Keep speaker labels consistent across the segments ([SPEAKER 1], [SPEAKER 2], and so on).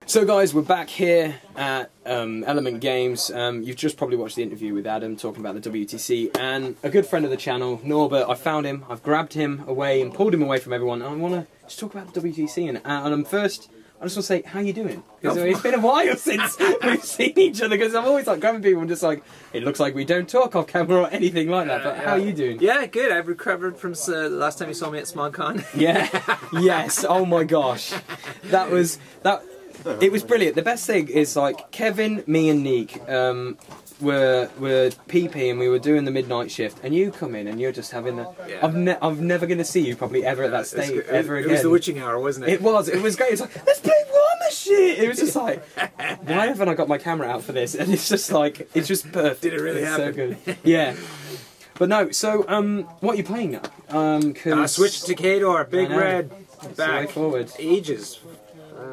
[SPEAKER 1] So guys, we're back here at Element Games. You've just probably watched the interview with Adam talking about the WTC, and a good friend of the channel, Norbert, I found him, I've grabbed him away and pulled him away from everyone, and I want to just talk about the WTC. And first, I just want to say, how you doing? Because it's been a while since we've seen each other, because I'm always like grabbing people and just like, it looks like we don't talk off camera or anything like that, but how are you doing?
[SPEAKER 2] Yeah, good. I've recovered from the last time you saw me at SmogCon.
[SPEAKER 1] Yeah, yes, oh my gosh. That was, it was brilliant. The best thing is, like, Kevin, me and Neek were PP and we were doing the midnight shift, and you come in and you're just having the... Yeah. I'm never going to see you probably ever at that stage ever again.
[SPEAKER 2] It was the witching hour, wasn't it?
[SPEAKER 1] It was great. It's like, let's play War Machine! It was just like, why haven't I got my camera out for this? And it's just like, it's just perfect.
[SPEAKER 2] Did it really happen?
[SPEAKER 1] So good. Yeah. But no, so, what are you playing now?
[SPEAKER 2] I switched to Kador, Big Red, back
[SPEAKER 1] forward.
[SPEAKER 2] Ages.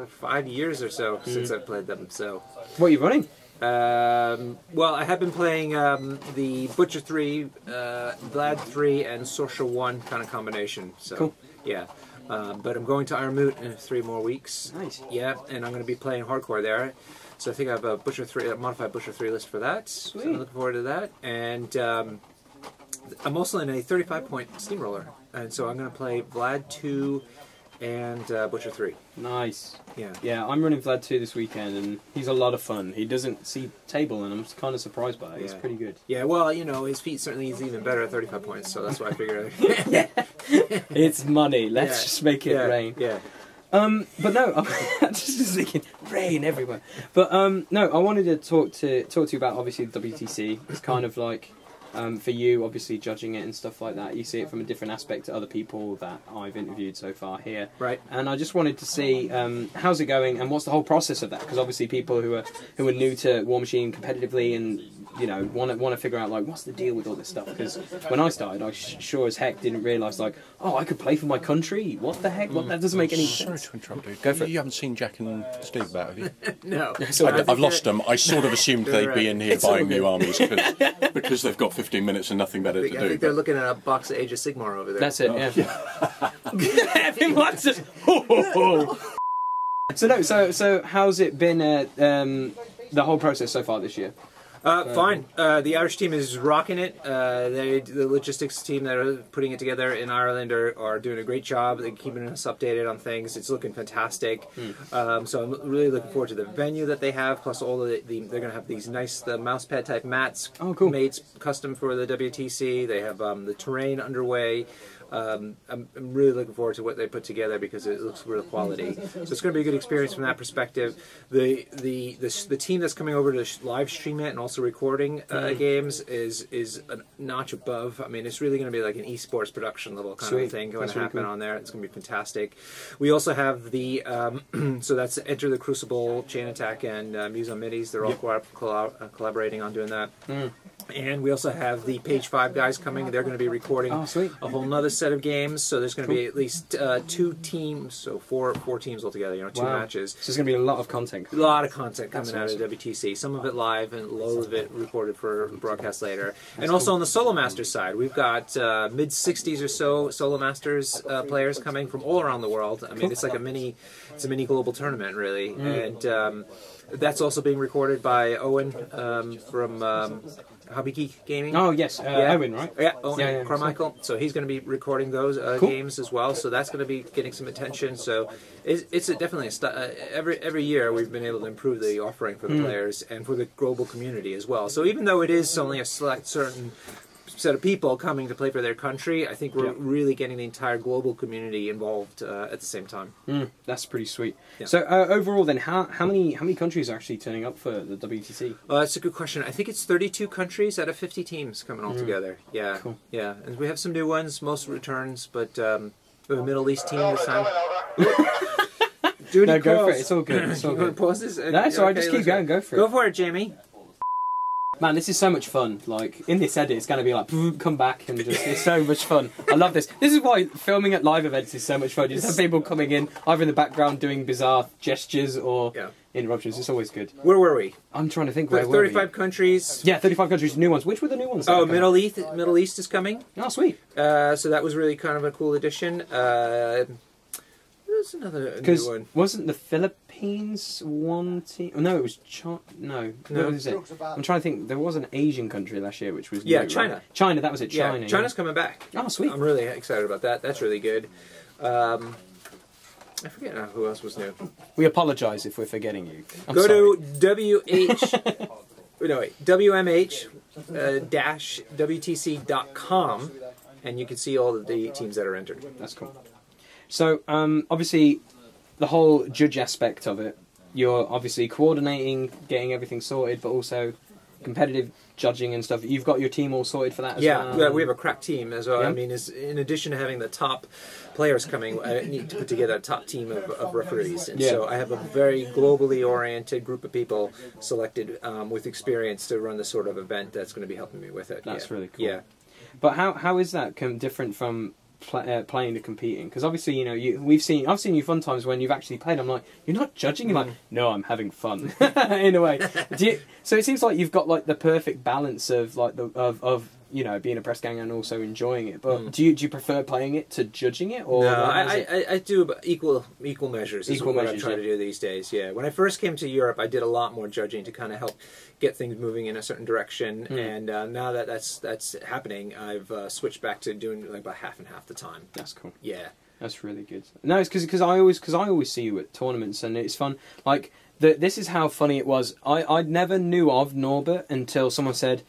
[SPEAKER 2] 5 years or so since I've played them. So,
[SPEAKER 1] what are you running?
[SPEAKER 2] Well, I have been playing the Butcher 3, Vlad 3, and Sorcerer 1 kind of combination. So,
[SPEAKER 1] cool.
[SPEAKER 2] Yeah. But I'm going to Iron Moot in 3 more weeks.
[SPEAKER 1] Nice.
[SPEAKER 2] Yeah, and I'm going to be playing hardcore there. So I think I have a Butcher 3, a modified Butcher 3 list for that.
[SPEAKER 1] Sweet.
[SPEAKER 2] So I'm looking forward to that. And I'm also in a 35-point steamroller, and so I'm going to play Vlad 2 and Butcher 3.
[SPEAKER 1] Nice.
[SPEAKER 2] Yeah.
[SPEAKER 1] Yeah, I'm running Vlad 2 this weekend, and he's a lot of fun. He doesn't see table, and I'm kind of surprised by it. He's pretty good.
[SPEAKER 2] Yeah, well, you know, his feet certainly is even better at 35 points, so that's why I figured.
[SPEAKER 1] Yeah. It's money. Let's just make it rain.
[SPEAKER 2] Yeah.
[SPEAKER 1] But no, I'm just thinking rain everywhere. But no, I wanted to talk to you about obviously the WTC. It's kind of like. For you, obviously, judging it and stuff like that, you see it from a different aspect to other people that I've interviewed so far here.
[SPEAKER 2] Right.
[SPEAKER 1] And I just wanted to see how's it going and what's the whole process of that? Because obviously, people who are new to War Machine competitively and want to figure out like what's the deal with all this stuff. Because when I started, I sure as heck didn't realise like, oh, I could play for my country. What the heck? What, that doesn't make any sense.
[SPEAKER 3] Sorry to interrupt you.
[SPEAKER 1] Go for it.
[SPEAKER 3] You haven't seen Jack and Steve about, have you?
[SPEAKER 2] No.
[SPEAKER 3] I've lost them. I sort of assumed they'd be in here buying new armies because they've got 15 minutes and nothing better to do.
[SPEAKER 2] I think they're looking at a box of Age of Sigmar over there.
[SPEAKER 1] That's it, yeah. Everyone's just... So how's it been the whole process so far this year?
[SPEAKER 2] Fine. The Irish team is rocking it. The logistics team that are putting it together in Ireland are doing a great job. They're keeping us updated on things. It's looking fantastic. So I'm really looking forward to the venue that they have. Plus, all they're going to have these nice mouse pad type mats made custom for the WTC. They have the terrain underway. I'm really looking forward to what they put together because it looks real quality. So it's going to be a good experience from that perspective. The team that's coming over to live stream it and also recording games is a notch above. I mean, it's really going to be like an esports production level kind of thing going to happen on there. It's going to be fantastic. We also have the so that's Enter the Crucible, Chain Attack, and Muse on Midis. They're all collaborating on doing that. And we also have the Page 5 guys coming. They're going to be recording a whole nother set of games. So there's going to be at least 2 teams, so four teams altogether, 2 matches.
[SPEAKER 1] So there's going to be a lot of content.
[SPEAKER 2] A lot of content coming out of WTC. Some of it live and a load of it recorded for broadcast later. And also on the Solo Masters side, we've got mid-60s or so Solo Masters players coming from all around the world. I mean, it's like a mini global tournament, really. And that's also being recorded by Owen from Hobby Geek Gaming.
[SPEAKER 1] Oh yes, Owen, right?
[SPEAKER 2] Yeah, Owen Carmichael. So he's going to be recording those games as well. So that's going to be getting some attention. So it's definitely every year we've been able to improve the offering for the players and for the global community as well. So even though it is only a select certain set of people coming to play for their country, I think we're really getting the entire global community involved at the same time.
[SPEAKER 1] That's pretty sweet. Yeah. So overall then, how many countries are actually turning up for the WTC?
[SPEAKER 2] That's a good question. I think it's 32 countries out of 50 teams coming all together. Yeah,
[SPEAKER 1] cool.
[SPEAKER 2] Yeah, and we have some new ones, most returns, but we have a Middle East team this time.
[SPEAKER 1] No, go for it. It's all good. It's all good.
[SPEAKER 2] Pause this?
[SPEAKER 1] That's all right. Just keep going. Go for it.
[SPEAKER 2] Go for it, Jamie.
[SPEAKER 1] Man, this is so much fun. Like, in this edit, it's going to be like, come back and just, it's so much fun. I love this. This is why filming at live events is so much fun. You just have people coming in, either in the background doing bizarre gestures or interruptions. It's always good.
[SPEAKER 2] Where were we?
[SPEAKER 1] I'm trying to think where
[SPEAKER 2] 35 countries.
[SPEAKER 1] Yeah, 35 countries, new ones. Which were the new ones?
[SPEAKER 2] Oh, Middle East is coming.
[SPEAKER 1] Oh, sweet.
[SPEAKER 2] So that was really kind of a cool addition. There's another new one.
[SPEAKER 1] Wasn't the Philippines one team? Oh, no, it was No. What was it? I'm trying to think. There was an Asian country last year which was new,
[SPEAKER 2] China.
[SPEAKER 1] Right? China, that was it. China.
[SPEAKER 2] Yeah, China's coming back.
[SPEAKER 1] Oh, sweet.
[SPEAKER 2] I'm really excited about that. That's really good. I forget now who else was new.
[SPEAKER 1] We apologise if we're forgetting you.
[SPEAKER 2] Go to WMH-WTC.com and you can see all of the teams that are entered.
[SPEAKER 1] That's cool. So, obviously, the whole judge aspect of it, you're obviously coordinating, getting everything sorted, but also competitive judging and stuff. You've got your team all sorted for that as well?
[SPEAKER 2] Yeah, we have a crack team as well.
[SPEAKER 1] Yeah.
[SPEAKER 2] I mean, in addition to having the top players coming, I need to put together a top team of referees. And so I have a very globally oriented group of people selected with experience to run the sort of event that's going to be helping me with it.
[SPEAKER 1] That's really cool.
[SPEAKER 2] Yeah.
[SPEAKER 1] But how is that different from playing to competing? Because obviously, you know, I've seen you fun times when you've actually played. I'm like, you're not judging. You're like, no, I'm having fun in a way. So it seems like you've got like the perfect balance of like of you know, being a press gang and also enjoying it. But do you prefer playing it to judging it? Or
[SPEAKER 2] no, I do equal measures.
[SPEAKER 1] Equal
[SPEAKER 2] what
[SPEAKER 1] measures,
[SPEAKER 2] I try to do these days. Yeah, when I first came to Europe, I did a lot more judging to kind of help get things moving in a certain direction. And now that that's happening, I've switched back to doing like about half and half the time.
[SPEAKER 1] That's cool.
[SPEAKER 2] Yeah,
[SPEAKER 1] that's really good. No, it's because I always see you at tournaments and it's fun. Like this is how funny it was. I never knew of Norbert until someone said.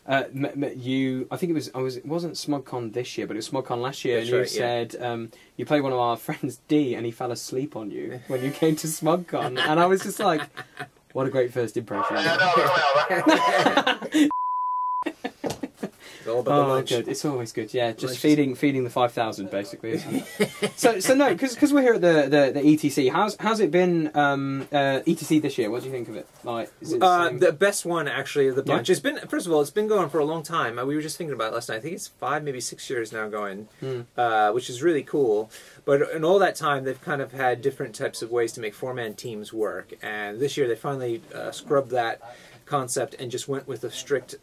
[SPEAKER 1] I think it wasn't SmugCon this year, but it was SmugCon last year,
[SPEAKER 2] That's
[SPEAKER 1] and you
[SPEAKER 2] right,
[SPEAKER 1] said you played one of our friends D, and he fell asleep on you when you came to SmugCon, and I was just like, what a great first impression.
[SPEAKER 2] It's all about the lunch.
[SPEAKER 1] Good. It's always good. Yeah, just feeding the 5,000 basically. Isn't it? so no, because we're here at the ETC. How's it been ETC this year? What do you think of it? Like, is it
[SPEAKER 2] the best one actually of the bunch.
[SPEAKER 1] Yeah.
[SPEAKER 2] It's been, first of all, it's been going for a long time. We were just thinking about it last night. I think it's 5, maybe 6 years now going, which is really cool. But in all that time, they've kind of had different types of ways to make 4-man teams work. And this year, they finally scrubbed that concept and just went with a strict,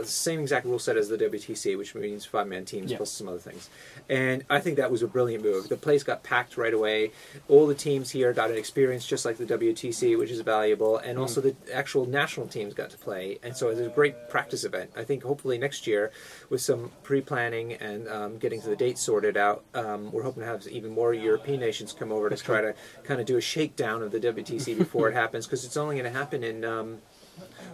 [SPEAKER 2] same exact rule set as the WTC, which means 5-man teams plus some other things. And I think that was a brilliant move. The place got packed right away. All the teams here got an experience just like the WTC, which is valuable, and also the actual national teams got to play. And so it was a great practice event. I think hopefully next year, with some pre-planning and getting the dates sorted out, we're hoping to have even more European nations come over to try to kind of do a shakedown of the WTC before it happens, because it's only going to happen in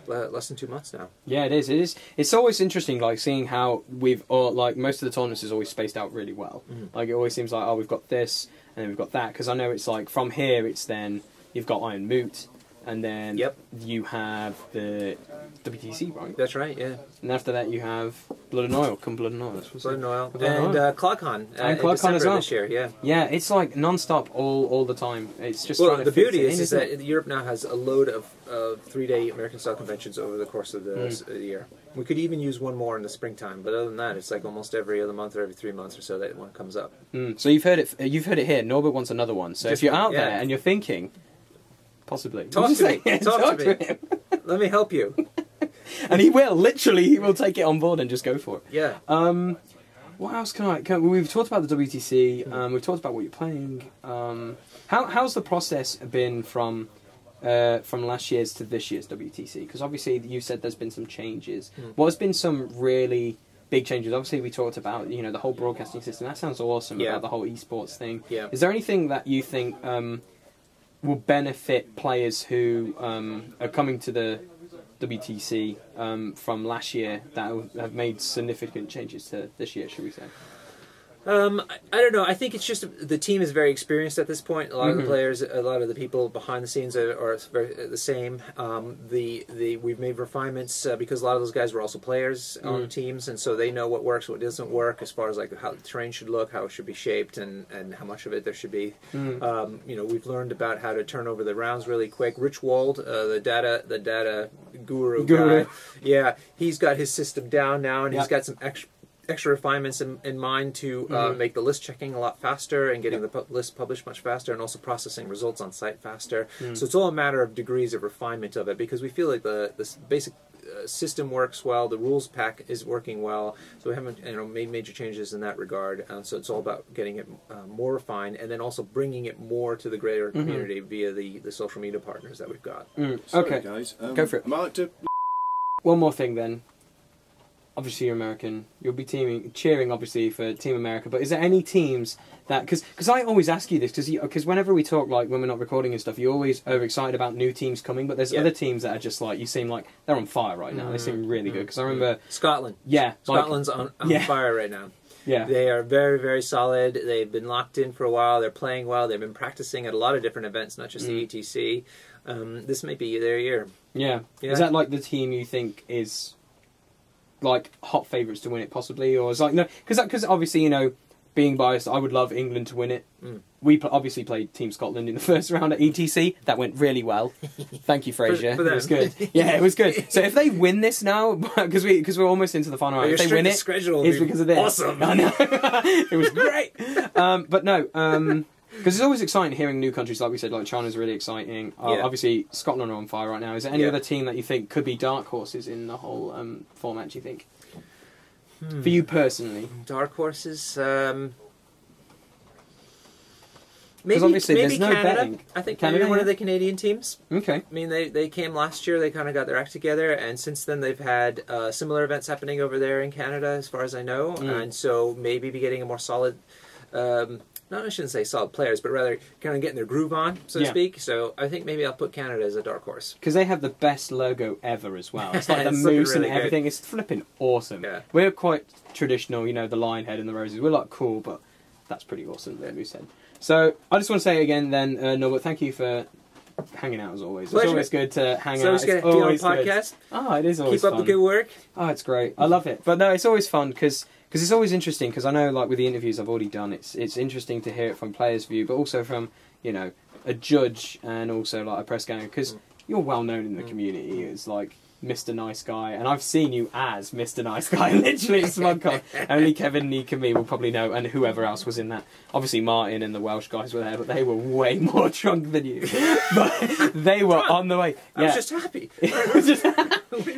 [SPEAKER 2] less than 2 months now.
[SPEAKER 1] Yeah, it is. It's always interesting, like seeing how we've like most of the tournaments is always spaced out really well. Like it always seems like we've got this and then we've got that, because I know it's like from here it's then you've got Iron Moot and then you have the WTC, right?
[SPEAKER 2] That's right. Yeah.
[SPEAKER 1] And after that you have Blood and Oil. Blood and Oil.
[SPEAKER 2] Blood and Oil. And ClogCon.
[SPEAKER 1] And ClogCon as well.
[SPEAKER 2] This year. Yeah.
[SPEAKER 1] Yeah, it's like non-stop all the time. It's just
[SPEAKER 2] the beauty is that Europe now has a load of 3-day American style conventions over the course of the year. We could even use one more in the springtime, but other than that, it's like almost every other month or every 3 months or so that one comes up.
[SPEAKER 1] So you've heard it. You've heard it here. Norbert wants another one. So if you're out there and you're thinking, possibly
[SPEAKER 2] talk to me. Talk to me. Let me help you.
[SPEAKER 1] And he will. Literally, he will take it on board and just go for it.
[SPEAKER 2] Yeah.
[SPEAKER 1] What else we've talked about the WTC. We've talked about what you're playing. How's the process been from last year's to this year's WTC? Because obviously you said there's been some changes. What has been some really big changes? Obviously we talked about the whole broadcasting system. That sounds awesome about the whole esports thing.
[SPEAKER 2] Yeah.
[SPEAKER 1] Is there anything that you think will benefit players who are coming to the WTC from last year that have made significant changes to this year, should we say?
[SPEAKER 2] I don't know. I think it's just the team is very experienced at this point. A lot of the players, a lot of the people behind the scenes are very, the same. We've made refinements because a lot of those guys were also players on teams, and so they know what works, what doesn't work, as far as like how the terrain should look, how it should be shaped, and how much of it there should be. We've learned about how to turn over the rounds really quick. Rich Wald, the data guru guy, yeah, he's got his system down now, and he's got some extra refinements in mind to make the list checking a lot faster and getting the list published much faster, and also processing results on site faster. So it's all a matter of degrees of refinement of it, because we feel like the basic system works well, the rules pack is working well, so we haven't made major changes in that regard. So it's all about getting it more refined, and then also bringing it more to the greater community via the social media partners that we've got.
[SPEAKER 1] Okay,
[SPEAKER 3] guys,
[SPEAKER 1] go for it.
[SPEAKER 3] I might like to...
[SPEAKER 1] One more thing then. Obviously you're American. You'll be cheering obviously for Team America. But is there any teams that... Because I always ask you this, because whenever we talk, like when we're not recording and stuff, you're always overexcited about new teams coming. But there's other teams that are just like, you seem like they're on fire right now. They seem really good. Because I remember...
[SPEAKER 2] Scotland.
[SPEAKER 1] Yeah.
[SPEAKER 2] Scotland's on fire right now.
[SPEAKER 1] Yeah.
[SPEAKER 2] They are very, very solid. They've been locked in for a while. They're playing well. They've been practicing at a lot of different events, not just the ETC. This may be their year. Yeah.
[SPEAKER 1] Is that like the team you think is... like hot favourites to win it possibly, or is like no, because obviously being biased, I would love England to win it. We obviously played Team Scotland in the first round at ETC. That went really well. Thank you, Fraser. It was good. Yeah, it was good. So if they win this now, because we're almost into the final round, if they win it, it's because of this.
[SPEAKER 2] Awesome.
[SPEAKER 1] I know. It was great. But no. Because it's always exciting hearing new countries, like we said, like China's really exciting. Obviously, Scotland are on fire right now. Is there any other team that you think could be dark horses in the whole format, do you think? For you personally?
[SPEAKER 2] Dark horses?
[SPEAKER 1] Because obviously
[SPEAKER 2] maybe
[SPEAKER 1] there's no
[SPEAKER 2] Canada.
[SPEAKER 1] betting.
[SPEAKER 2] I think
[SPEAKER 1] Canada,
[SPEAKER 2] maybe one of the Canadian teams.
[SPEAKER 1] Okay.
[SPEAKER 2] I mean, they came last year, they kind of got their act together, and since then they've had similar events happening over there in Canada, as far as I know, and so maybe be getting a more solid... no, I shouldn't say solid players, but rather kind of getting their groove on, so to speak. So I think maybe I'll put Canada as a dark horse.
[SPEAKER 1] Because they have the best logo ever as well. It's like the moose really and everything. Good. It's flipping awesome. Yeah. We're quite traditional, the lion head and the roses. We're like cool, but that's pretty awesome, the moose head. So I just want to say again then, Norbert, thank you for hanging out as always.
[SPEAKER 2] Pleasure.
[SPEAKER 1] It's always good to hang
[SPEAKER 2] out.
[SPEAKER 1] It's
[SPEAKER 2] always good to be on a podcast.
[SPEAKER 1] Oh, it is always
[SPEAKER 2] fun. Keep up the good work.
[SPEAKER 1] Oh, it's great. I love it. But no, it's always fun because it's always interesting, because I know, like, with the interviews I've already done, it's interesting to hear it from players' view, but also from, a judge and also, like, a press ganger, because you're well known in the community as, like, Mr. Nice Guy, and I've seen you as Mr. Nice Guy, literally at SmugCon. Only Kevin, Nick and me will probably know, and whoever else was in that. Obviously Martin and the Welsh guys were there, but they were way more drunk than you. But they were on the way.
[SPEAKER 2] I was just happy.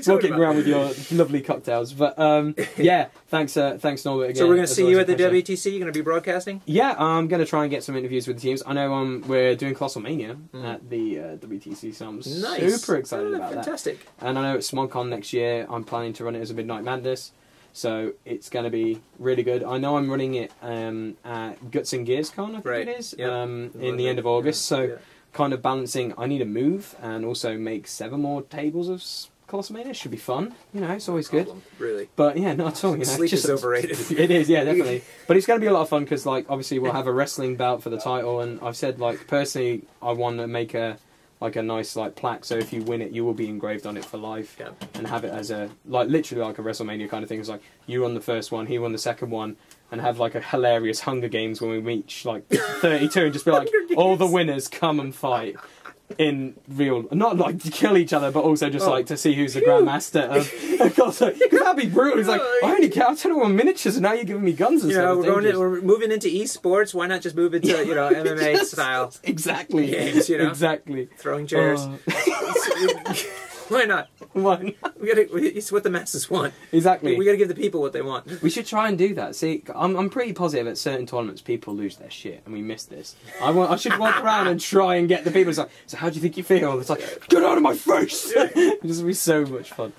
[SPEAKER 1] Walking around with your lovely cocktails. But thanks Norbert again.
[SPEAKER 2] So we're going to see you at the WTC? You're going to be broadcasting?
[SPEAKER 1] Yeah, I'm going to try and get some interviews with the teams. I know we're doing Colossal Mania at the WTC, so I'm super excited about
[SPEAKER 2] fantastic.
[SPEAKER 1] that. And I know at SmugCon next year, I'm planning to run it as a Midnight Madness, so it's going to be really good. I know I'm running it at Guts and Gears Con, I think it is, in the end of August, so kind of balancing, I need to move and also make 7 more tables of Colossal Mania. Should be fun, it's always good.
[SPEAKER 2] Really.
[SPEAKER 1] But yeah, not at all.
[SPEAKER 2] Sleep is overrated.
[SPEAKER 1] It is, yeah, definitely. But it's going to be a lot of fun because, like, obviously we'll have a wrestling bout for the title, and I've said, like, personally, I want to make a nice plaque, so if you win it, you will be engraved on it for life, and have it as a literally like a WrestleMania kind of thing. It's like you won the first one, he won the second one, and have like a hilarious Hunger Games when we reach like 32, and just be like, all the winners come and fight in real, not like to kill each other, but also just like to see who's the grandmaster of Colossal. Because that'd be brutal. It's like, I only care, I don't know, miniatures, and now you're giving me guns and stuff.
[SPEAKER 2] We're moving into esports. Why not just move into MMA style?
[SPEAKER 1] Exactly.
[SPEAKER 2] Games,
[SPEAKER 1] exactly.
[SPEAKER 2] Throwing chairs. Why not?
[SPEAKER 1] Why not?
[SPEAKER 2] It's what the masses want.
[SPEAKER 1] Exactly.
[SPEAKER 2] We got to give the people what they want.
[SPEAKER 1] We should try and do that. See, I'm pretty positive at certain tournaments people lose their shit, and we miss this. I should walk around and try and get the people. It's like, so how do you think you feel? It's like, get out of my face. This will be so much fun.